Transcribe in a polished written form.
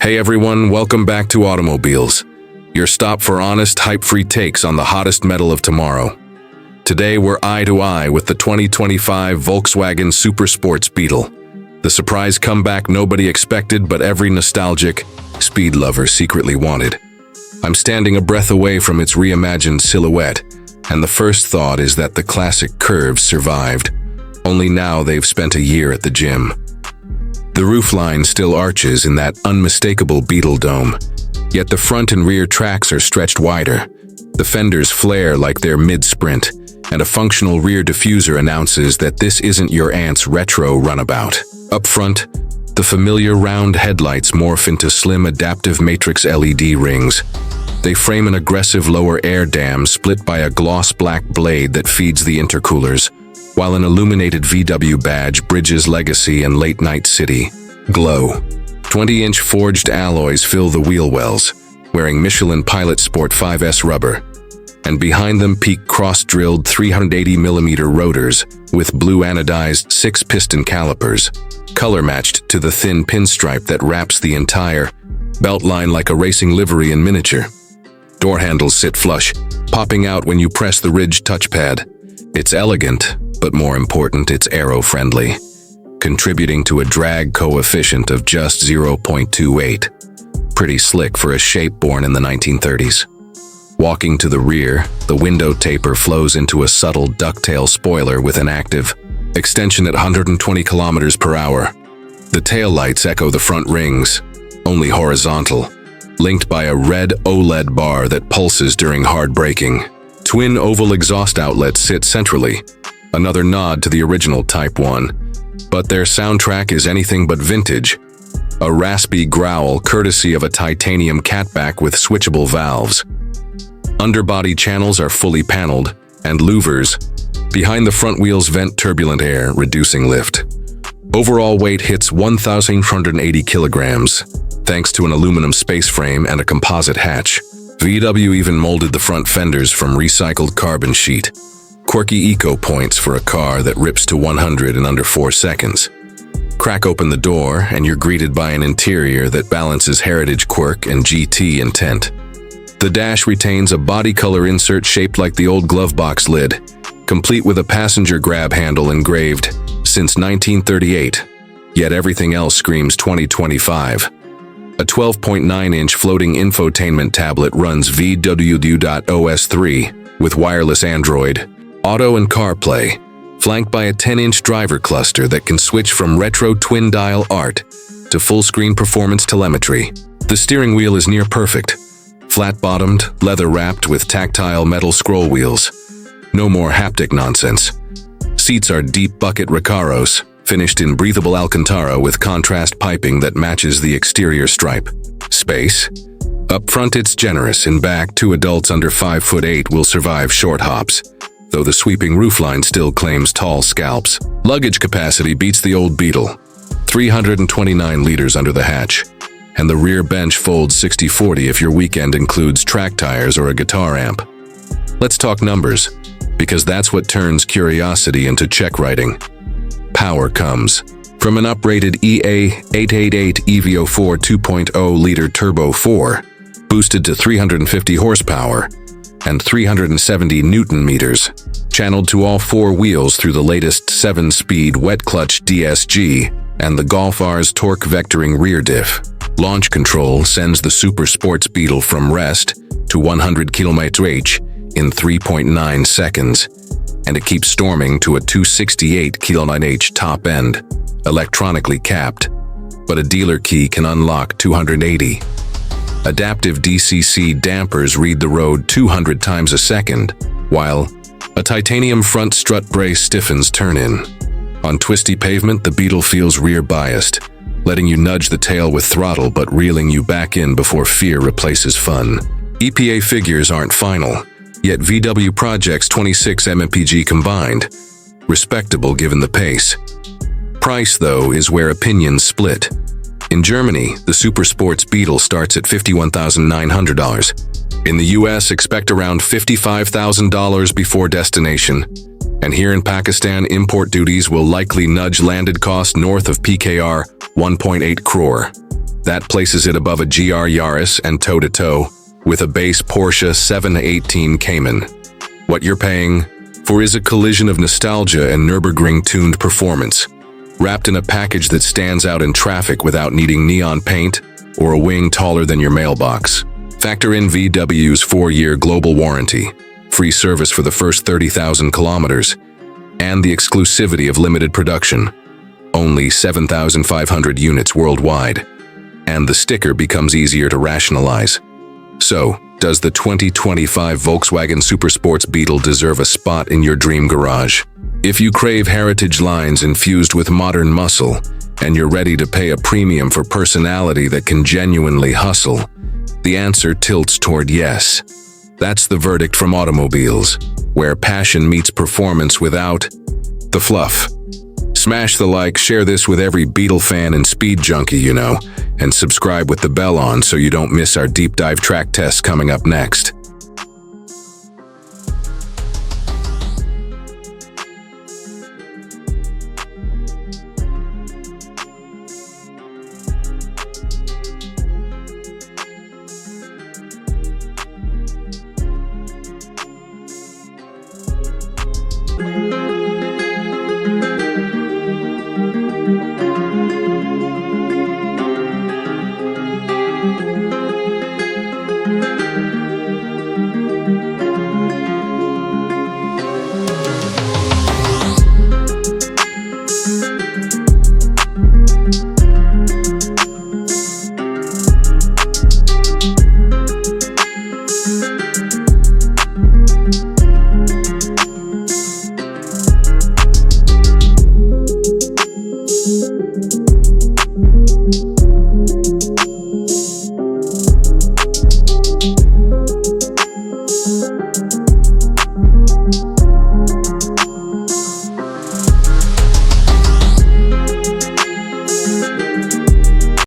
Hey everyone, welcome back to Automobiles, your stop for honest, hype-free takes on the hottest metal of tomorrow. Today we're eye to eye with the 2025 Volkswagen Super Sports Beetle, the surprise comeback nobody expected but every nostalgic speed lover secretly wanted. I'm standing a breath away from its reimagined silhouette, and the first thought is that the classic curves survived, only now they've spent a year at the gym. The roofline still arches in that unmistakable Beetle dome, yet the front and rear tracks are stretched wider. The fenders flare like they're mid-sprint, and a functional rear diffuser announces that this isn't your aunt's retro runabout. Up front, the familiar round headlights morph into slim adaptive matrix LED rings. They frame an aggressive lower air dam split by a gloss black blade that feeds the intercoolers, while an illuminated VW badge bridges legacy and late-night city glow. 20-inch forged alloys fill the wheel wells, wearing Michelin Pilot Sport 5S rubber, and behind them peak cross-drilled 380mm rotors with blue anodized 6-piston calipers, color-matched to the thin pinstripe that wraps the entire beltline like a racing livery in miniature. Door handles sit flush, popping out when you press the ridged touchpad. It's elegant, but more important, it's aero-friendly, contributing to a drag coefficient of just 0.28. Pretty slick for a shape born in the 1930s. Walking to the rear, the window taper flows into a subtle ducktail spoiler with an active extension at 120 kilometers per hour. The taillights echo the front rings, only horizontal, linked by a red OLED bar that pulses during hard braking. Twin oval exhaust outlets sit centrally, another nod to the original Type 1, but their soundtrack is anything but vintage. A raspy growl courtesy of a titanium catback with switchable valves. Underbody channels are fully paneled, and louvers behind the front wheels vent turbulent air, reducing lift. Overall weight hits 1,180 kilograms, thanks to an aluminum space frame and a composite hatch. VW even molded the front fenders from recycled carbon sheet. Quirky eco points for a car that rips to 100 in under 4 seconds. Crack open the door and you're greeted by an interior that balances heritage quirk and GT intent. The dash retains a body color insert shaped like the old glove box lid, complete with a passenger grab handle engraved since 1938, yet everything else screams 2025. A 12.9-inch floating infotainment tablet runs VW.OS 3 with wireless Android, Auto and CarPlay, flanked by a 10-inch driver cluster that can switch from retro twin-dial art to full-screen performance telemetry. The steering wheel is near perfect, flat-bottomed, leather-wrapped with tactile metal scroll wheels. No more haptic nonsense. Seats are deep bucket Recaros, finished in breathable Alcantara with contrast piping that matches the exterior stripe. Space? Up front it's generous, in back 2 adults under 5'8" will survive short hops, though the sweeping roofline still claims tall scalps. Luggage capacity beats the old Beetle, 329 liters under the hatch, and the rear bench folds 60/40 if your weekend includes track tires or a guitar amp. Let's talk numbers, because that's what turns curiosity into check writing. Power comes from an uprated EA888 EVO4 2.0-liter Turbo 4, boosted to 350 horsepower and 370 Newton-meters, channeled to all 4 wheels through the latest 7-speed wet-clutch DSG and the Golf R's torque vectoring rear diff. Launch control sends the Super Sports Beetle from rest to 100 km/h in 3.9 seconds, and it keeps storming to a 268 km/h top end, electronically capped, but a dealer key can unlock 280. Adaptive DCC dampers read the road 200 times a second, while a titanium front strut brace stiffens turn-in. On twisty pavement, the Beetle feels rear-biased, letting you nudge the tail with throttle but reeling you back in before fear replaces fun. EPA figures aren't final, yet VW projects 26 mpg combined, respectable given the pace. Price, though, is where opinions split. In Germany, the Super Sports Beetle starts at $51,900. In the US, expect around $55,000 before destination, And here in Pakistan, import duties will likely nudge landed cost north of PKR 1.8 crore. That places it above a GR Yaris and toe-to-toe with a base Porsche 718 Cayman. What you're paying for is a collision of nostalgia and Nürburgring-tuned performance, wrapped in a package that stands out in traffic without needing neon paint or a wing taller than your mailbox. Factor in VW's 4-year global warranty, free service for the first 30,000 kilometers, and the exclusivity of limited production, only 7,500 units worldwide, and the sticker becomes easier to rationalize. So, does the 2025 Volkswagen Super Sports Beetle deserve a spot in your dream garage? If you crave heritage lines infused with modern muscle, and you're ready to pay a premium for personality that can genuinely hustle, the answer tilts toward yes. That's the verdict from Automobiles, where passion meets performance without the fluff. Smash the like, share this with every Beetle fan and speed junkie you know, and subscribe with the bell on so you don't miss our deep dive track test coming up next.